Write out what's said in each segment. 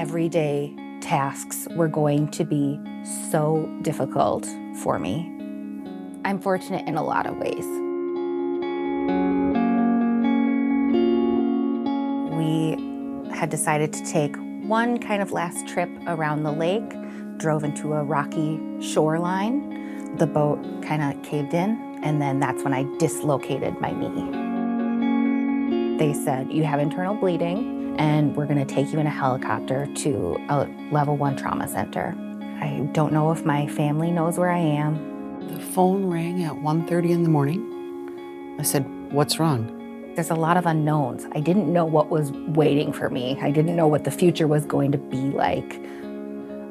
everyday tasks were going to be so difficult for me. I'm fortunate in a lot of ways. We had decided to take one kind of last trip around the lake, drove into a rocky shoreline. The boat kind of caved in, and then that's when I dislocated my knee. They said, you have internal bleeding, and we're gonna take you in a helicopter to a level 1 trauma center. I don't know if my family knows where I am. The phone rang at 1:30 in the morning. I said, what's wrong? There's a lot of unknowns. I didn't know what was waiting for me. I didn't know what the future was going to be like.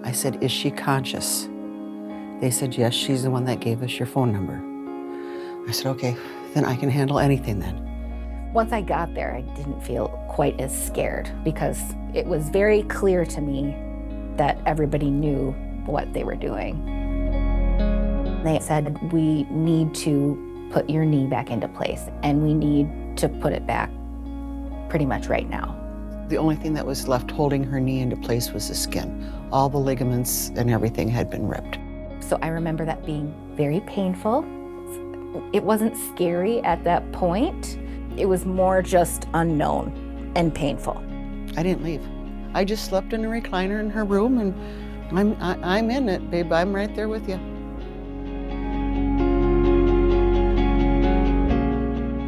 I said, is she conscious? They said, yes, she's the one that gave us your phone number. I said, okay, then I can handle anything then. Once I got there, I didn't feel quite as scared because it was very clear to me that everybody knew what they were doing. They said, we need to put your knee back into place, and we need to put it back pretty much right now. The only thing that was left holding her knee into place was the skin. All the ligaments and everything had been ripped. So I remember that being very painful. It wasn't scary at that point. It was more just unknown and painful. I didn't leave. I just slept in a recliner in her room, and I'm in it, babe. I'm right there with you.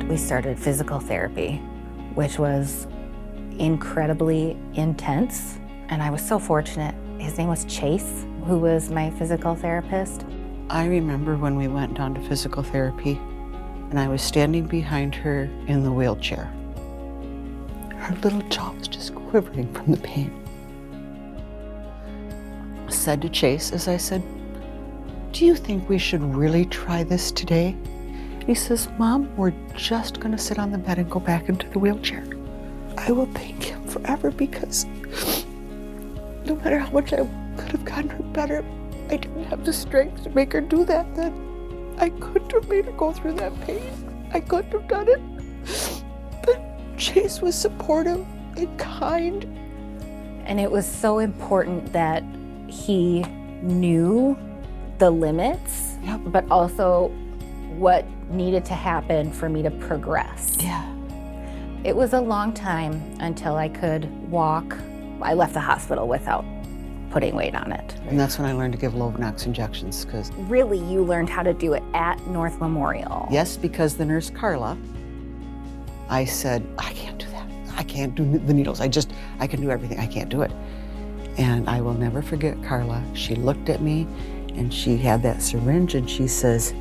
We started physical therapy, which was incredibly intense, and I was so fortunate. His name was Chase, who was my physical therapist. I remember when we went down to physical therapy, and I was standing behind her in the wheelchair. Her little jaw was just quivering from the pain. I said to Chase, as I said, do you think we should really try this today? He says, Mom, we're just gonna sit on the bed and go back into the wheelchair. I will thank him forever because no matter how much I could have gotten her better, I didn't have the strength to make her do that then. I couldn't have made her go through that pain. I couldn't have done it. But Chase was supportive and kind. And it was so important that he knew the limits, Yep. but also what needed to happen for me to progress. Yeah. It was a long time until I could walk. I left the hospital without putting weight on it. And that's when I learned to give Lovenox injections, because Really, you learned how to do it at North Memorial. yes, because the nurse Carla, I said, I can't do that. I can't do the needles. I can do everything. I can't do it. And I will never forget Carla. She looked at me and she had that syringe and she says,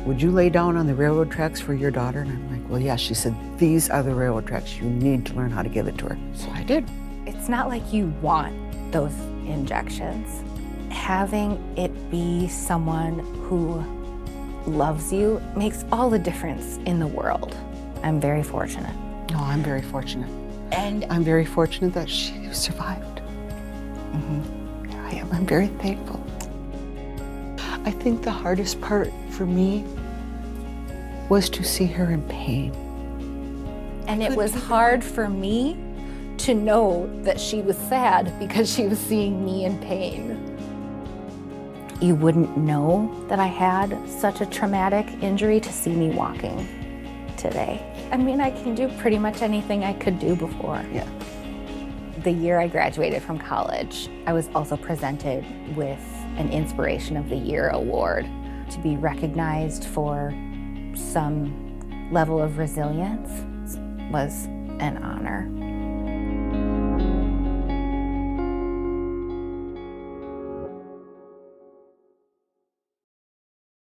would you lay down on the railroad tracks for your daughter? And I'm like, well, yeah. She said, these are the railroad tracks. You need to learn how to give it to her. So I did. It's not like you want those injections. Having it be someone who loves you makes all the difference in the world. I'm very fortunate. No, I'm very fortunate. And I'm very fortunate that she survived. Mhm. I am. I'm very thankful. I think the hardest part for me was to see her in pain. And it was hard for me to know that she was sad because she was seeing me in pain. You wouldn't know that I had such a traumatic injury to see me walking today. I mean, I can do pretty much anything I could do before. Yeah. The year I graduated from college, I was also presented with an Inspiration of the Year award. To be recognized for some level of resilience was an honor.